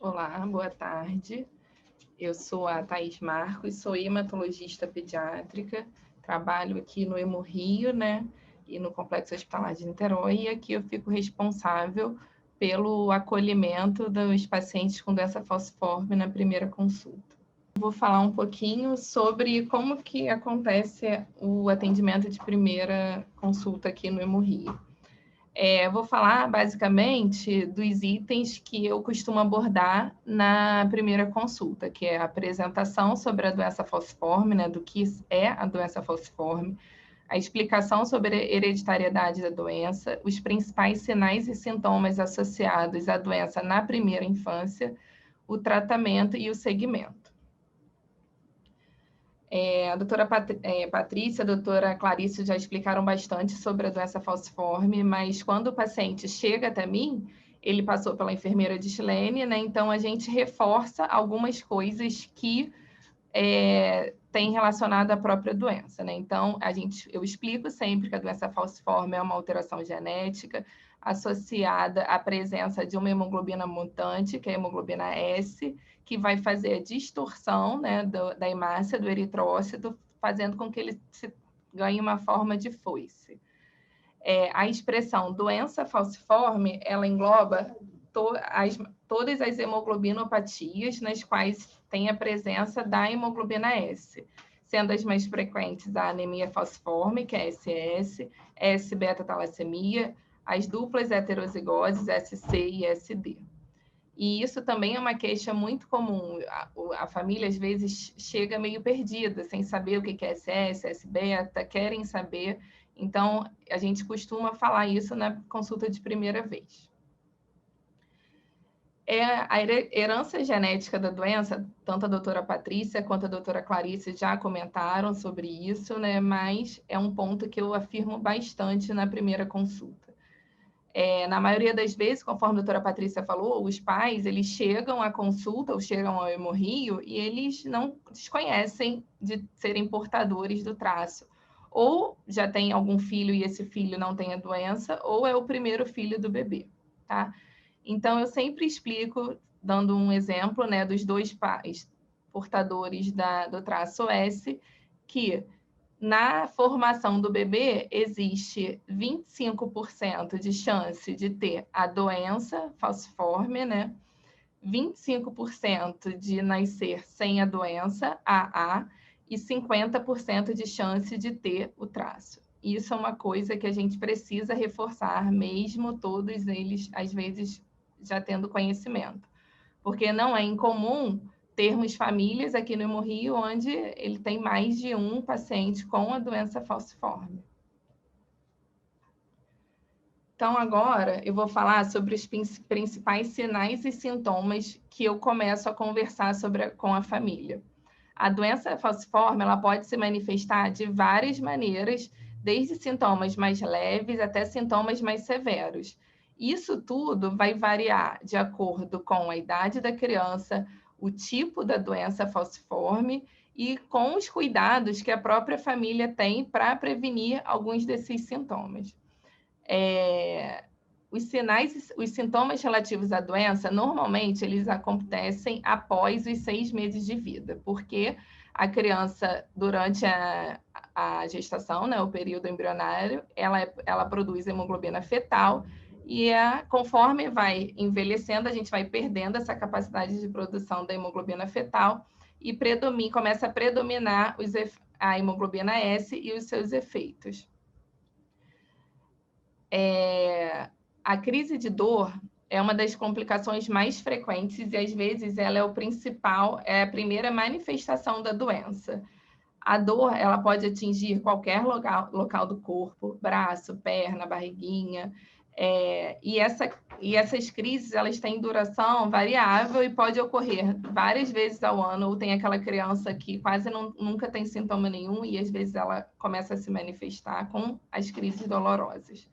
Olá, boa tarde. Eu sou a Thaís Marcos, sou hematologista pediátrica, trabalho aqui no Hemorrio, né, e no Complexo Hospitalar de Niterói, e aqui eu fico responsável pelo acolhimento dos pacientes com doença falciforme na primeira consulta. Vou falar um pouquinho sobre como que acontece o atendimento de primeira consulta aqui no Hemorrio. Vou falar basicamente dos itens que eu costumo abordar na primeira consulta, que é a apresentação sobre a doença falciforme, né, do que é a doença falciforme, a explicação sobre a hereditariedade da doença, os principais sinais e sintomas associados à doença na primeira infância, o tratamento e o segmento. A doutora Patrícia, a doutora Clarice já explicaram bastante sobre a doença falciforme, mas quando o paciente chega até mim, ele passou pela enfermeira de Schlene, né? Então a gente reforça algumas coisas que tem relacionado à própria doença, né? Então eu explico sempre que a doença falciforme é uma alteração genética associada à presença de uma hemoglobina mutante, que é a hemoglobina S, que vai fazer a distorção, né, da hemácia do eritrócito, fazendo com que ele ganhe uma forma de foice. A expressão doença falciforme, ela engloba todas as hemoglobinopatias nas quais tem a presença da hemoglobina S, sendo as mais frequentes a anemia falciforme, que é SS, S-beta-talassemia, as duplas heterozigoses, SC e SD. E isso também é uma queixa muito comum. A família, às vezes, chega meio perdida, sem saber o que é SS, S-beta, querem saber. Então, a gente costuma falar isso na consulta de primeira vez. A herança genética da doença, tanto a doutora Patrícia quanto a doutora Clarice já comentaram sobre isso, né? Mas é um ponto que eu afirmo bastante na primeira consulta. Na maioria das vezes, conforme a doutora Patrícia falou, os pais, eles chegam à consulta ou chegam ao Hemorrio e eles não desconhecem de serem portadores do traço. Ou já tem algum filho e esse filho não tem a doença, ou é o primeiro filho do bebê, tá? Então, eu sempre explico, dando um exemplo, né, dos dois pais portadores do traço S, que na formação do bebê, existe 25% de chance de ter a doença falciforme, né? 25% de nascer sem a doença, AA, e 50% de chance de ter o traço. Isso é uma coisa que a gente precisa reforçar, mesmo todos eles, às vezes, já tendo conhecimento. Porque não é incomum termos famílias aqui no Hemorrio onde ele tem mais de um paciente com a doença falciforme. Então, agora eu vou falar sobre os principais sinais e sintomas que eu começo a conversar com a família. A doença falciforme, ela pode se manifestar de várias maneiras, desde sintomas mais leves até sintomas mais severos. Isso tudo vai variar de acordo com a idade da criança, o tipo da doença falciforme e com os cuidados que a própria família tem para prevenir alguns desses sintomas. Os sintomas relativos à doença, normalmente, eles acontecem após os 6 meses de vida, porque a criança, durante a gestação, né, o período embrionário, ela produz hemoglobina fetal, e conforme vai envelhecendo, a gente vai perdendo essa capacidade de produção da hemoglobina fetal e começa a predominar a hemoglobina S e os seus efeitos. A crise de dor é uma das complicações mais frequentes e, às vezes, ela é a primeira manifestação da doença. A dor, ela pode atingir qualquer local do corpo, braço, perna, barriguinha, e essas crises, elas têm duração variável e pode ocorrer várias vezes ao ano, ou tem aquela criança que quase nunca tem sintoma nenhum e, às vezes, ela começa a se manifestar com as crises dolorosas.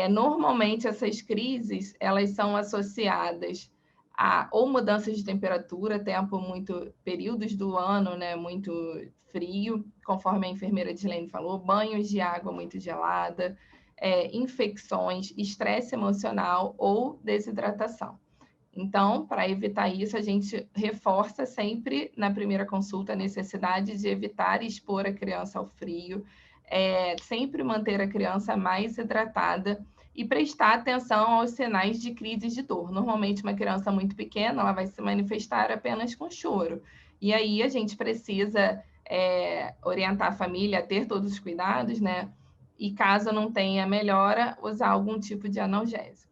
Normalmente, essas crises, elas são associadas a ou mudanças de temperatura, períodos do ano, né, muito frio, conforme a enfermeira Dilene falou, banhos de água muito gelada, infecções, estresse emocional ou desidratação. Então, para evitar isso, a gente reforça sempre na primeira consulta a necessidade de evitar expor a criança ao frio, sempre manter a criança mais hidratada e prestar atenção aos sinais de crises de dor. Normalmente, uma criança muito pequena, ela vai se manifestar apenas com choro. E aí a gente precisa orientar a família a ter todos os cuidados, né? E caso não tenha melhora, usar algum tipo de analgésico.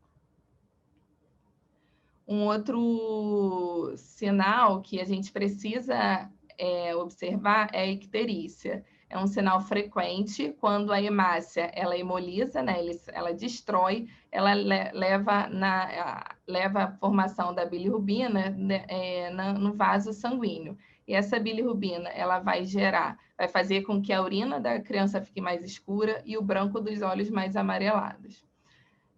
Um outro sinal que a gente precisa observar é a icterícia. É um sinal frequente quando a hemácia ela hemoliza, né? Ela destrói, ela leva a formação da bilirrubina, né, no vaso sanguíneo. E essa bilirrubina ela vai fazer com que a urina da criança fique mais escura e o branco dos olhos mais amarelados.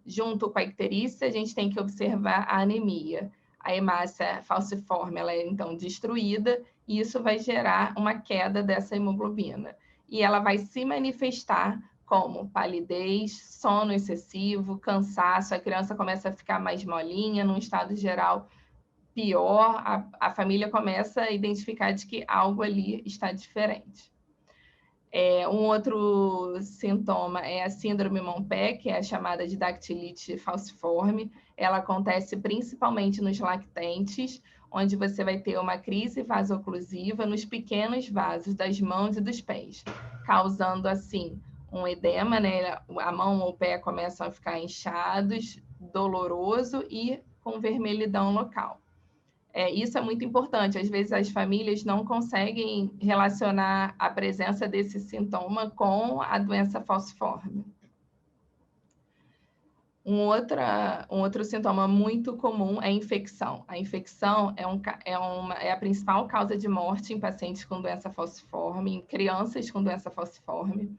Junto com a icterícia, a gente tem que observar a anemia. A hemácia falciforme ela é, então, destruída e isso vai gerar uma queda dessa hemoglobina. E ela vai se manifestar como palidez, sono excessivo, cansaço, a criança começa a ficar mais molinha, num estado geral pior, a família começa a identificar de que algo ali está diferente. Um outro sintoma é a síndrome Mompé, que é a chamada de dactilite falciforme. Ela acontece principalmente nos lactentes, onde você vai ter uma crise vasoclusiva nos pequenos vasos das mãos e dos pés, causando, assim, um edema, né? A mão ou o pé começam a ficar inchados, doloroso e com vermelhidão local. Isso é muito importante. Às vezes, as famílias não conseguem relacionar a presença desse sintoma com a doença falciforme. Um outro sintoma muito comum é a infecção. A infecção é a principal causa de morte em pacientes com doença falciforme, em crianças com doença falciforme.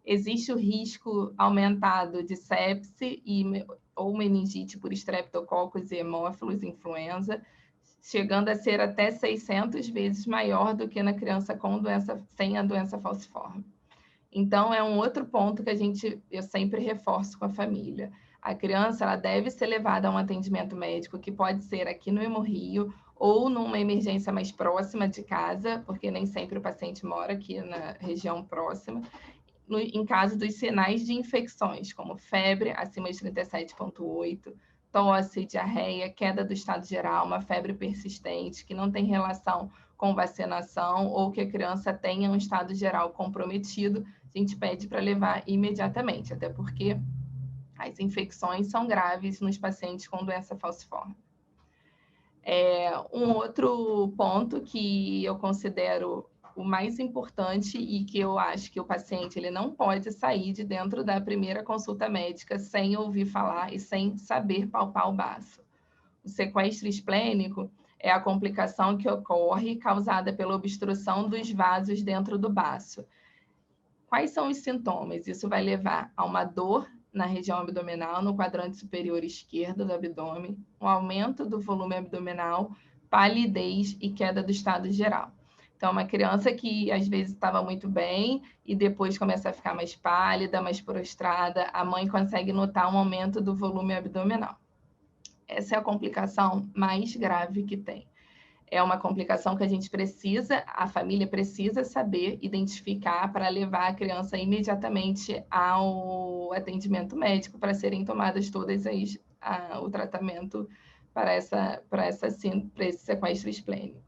Existe o risco aumentado de sepse ou meningite por estreptococcus e hemófilos influenza, chegando a ser até 600 vezes maior do que na criança sem a doença falciforme. Então, é um outro ponto que eu sempre reforço com a família. A criança ela deve ser levada a um atendimento médico, que pode ser aqui no Hemorrio ou numa emergência mais próxima de casa, porque nem sempre o paciente mora aqui na região próxima, em caso dos sinais de infecções, como febre acima de 37,8, tosse, diarreia, queda do estado geral, uma febre persistente que não tem relação com vacinação ou que a criança tenha um estado geral comprometido, a gente pede para levar imediatamente, até porque as infecções são graves nos pacientes com doença falciforme. Um outro ponto que eu considero o mais importante e que eu acho que o paciente ele não pode sair de dentro da primeira consulta médica sem ouvir falar e sem saber palpar o baço. O sequestro esplênico é a complicação que ocorre causada pela obstrução dos vasos dentro do baço. Quais são os sintomas? Isso vai levar a uma dor na região abdominal, no quadrante superior esquerdo do abdômen, um aumento do volume abdominal, palidez e queda do estado geral. Então, uma criança que às vezes estava muito bem e depois começa a ficar mais pálida, mais prostrada, a mãe consegue notar um aumento do volume abdominal. Essa é a complicação mais grave que tem. É uma complicação que a família precisa saber identificar para levar a criança imediatamente ao atendimento médico para serem tomadas todas o tratamento para esse sequestro esplênico.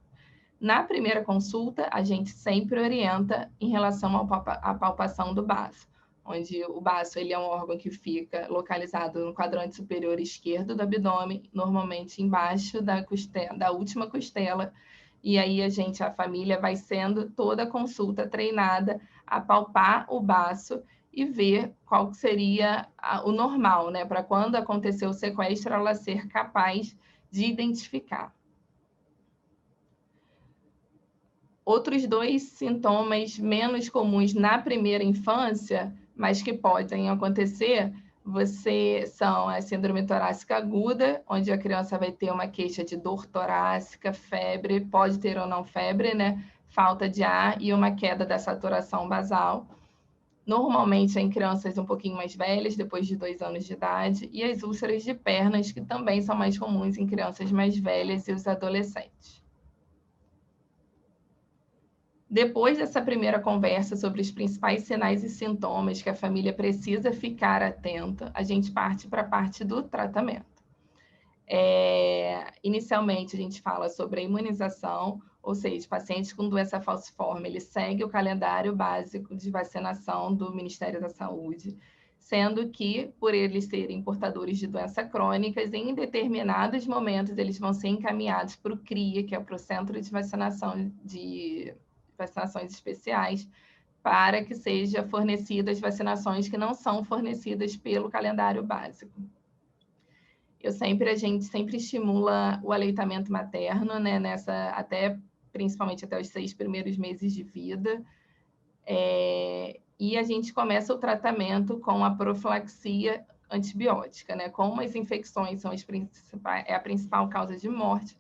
Na primeira consulta, a gente sempre orienta em relação à palpação do baço, onde o baço ele é um órgão que fica localizado no quadrante superior esquerdo do abdômen, normalmente embaixo da última costela, e aí a família vai sendo toda a consulta treinada a palpar o baço e ver qual seria o normal, né, para quando acontecer o sequestro, ela ser capaz de identificar. Outros dois sintomas menos comuns na primeira infância, mas que podem acontecer, são a síndrome torácica aguda, onde a criança vai ter uma queixa de dor torácica, febre, pode ter ou não febre, né? Falta de ar e uma queda da saturação basal. normalmente em crianças um pouquinho mais velhas, depois de 2 anos de idade, e as úlceras de pernas, que também são mais comuns em crianças mais velhas e os adolescentes. Depois dessa primeira conversa sobre os principais sinais e sintomas que a família precisa ficar atenta, a gente parte para a parte do tratamento. Inicialmente, a gente fala sobre a imunização, ou seja, pacientes com doença falciforme, ele segue o calendário básico de vacinação do Ministério da Saúde, sendo que, por eles serem portadores de doença crônicas, em determinados momentos eles vão ser encaminhados para o CRIA, que é para o Centro de Vacinação de Vacinações Especiais, para que sejam fornecidas vacinações que não são fornecidas pelo calendário básico. A gente sempre estimula o aleitamento materno, né, principalmente até os 6 primeiros meses de vida, e a gente começa o tratamento com a profilaxia antibiótica, né? Como as infecções são a principal causa de morte,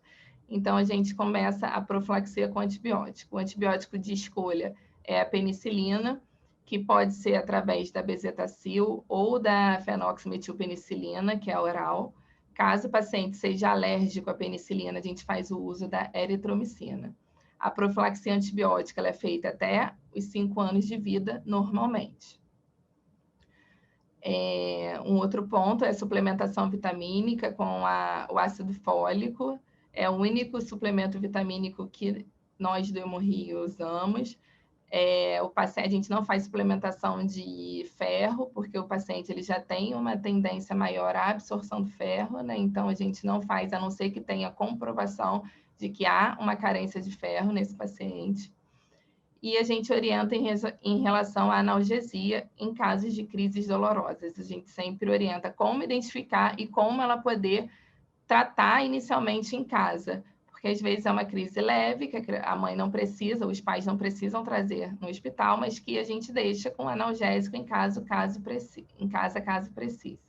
então a gente começa a profilaxia com antibiótico. O antibiótico de escolha é a penicilina, que pode ser através da bezetacil ou da fenoximetilpenicilina, que é oral. Caso o paciente seja alérgico à penicilina, a gente faz o uso da eritromicina. A profilaxia antibiótica ela é feita até os 5 anos de vida, normalmente. Um outro ponto é a suplementação vitamínica com o ácido fólico. É o único suplemento vitamínico que nós do Hemorrio usamos. A gente não faz suplementação de ferro, porque o paciente ele já tem uma tendência maior à absorção do ferro, né? Então, a gente não faz, a não ser que tenha comprovação de que há uma carência de ferro nesse paciente. E a gente orienta em relação à analgesia em casos de crises dolorosas. A gente sempre orienta como identificar e como ela poder tratar inicialmente em casa, porque às vezes é uma crise leve, que a mãe não precisa, os pais não precisam trazer no hospital, mas que a gente deixa com analgésico em casa, caso precise.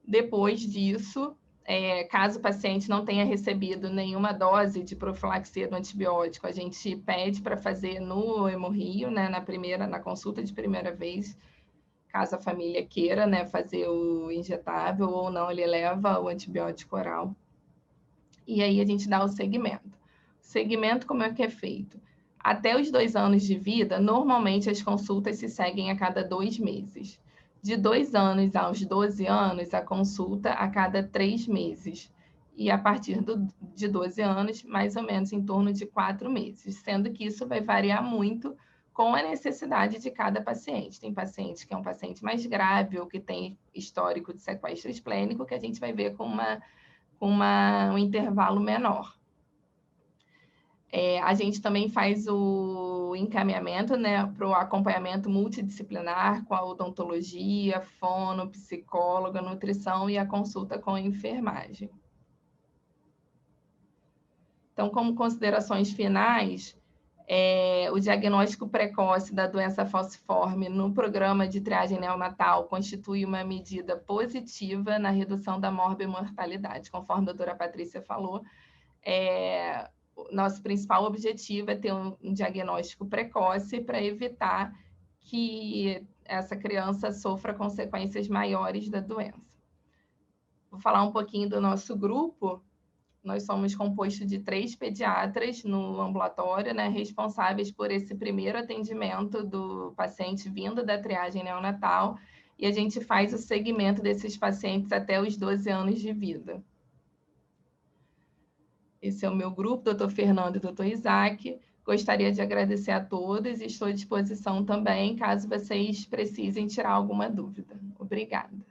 Depois disso, caso o paciente não tenha recebido nenhuma dose de profilaxia do antibiótico, a gente pede para fazer no Hemorrio, né, na consulta de primeira vez, caso a família queira, né, fazer o injetável ou não, ele leva o antibiótico oral. E aí a gente dá o segmento. O segmento, como é que é feito? Até os 2 anos de vida, normalmente as consultas se seguem a cada 2 meses. De 2 anos aos 12 anos, a consulta a cada 3 meses. E a partir de 12 anos, mais ou menos em torno de 4 meses, sendo que isso vai variar muito com a necessidade de cada paciente. Tem paciente que é um paciente mais grave ou que tem histórico de sequestro esplênico, que a gente vai ver com um intervalo menor. A gente também faz o encaminhamento, né, para o acompanhamento multidisciplinar com a odontologia, fono, psicóloga, nutrição e a consulta com a enfermagem. Então, como considerações finais, o diagnóstico precoce da doença falciforme no programa de triagem neonatal constitui uma medida positiva na redução da morbimortalidade. Conforme a doutora Patrícia falou, nosso principal objetivo é ter um diagnóstico precoce para evitar que essa criança sofra consequências maiores da doença. Vou falar um pouquinho do nosso grupo. Nós somos compostos de 3 pediatras no ambulatório, né, responsáveis por esse primeiro atendimento do paciente vindo da triagem neonatal, e a gente faz o segmento desses pacientes até os 12 anos de vida. Esse é o meu grupo, doutor Fernando e doutor Isaac. Gostaria de agradecer a todos e estou à disposição também, caso vocês precisem tirar alguma dúvida. Obrigada.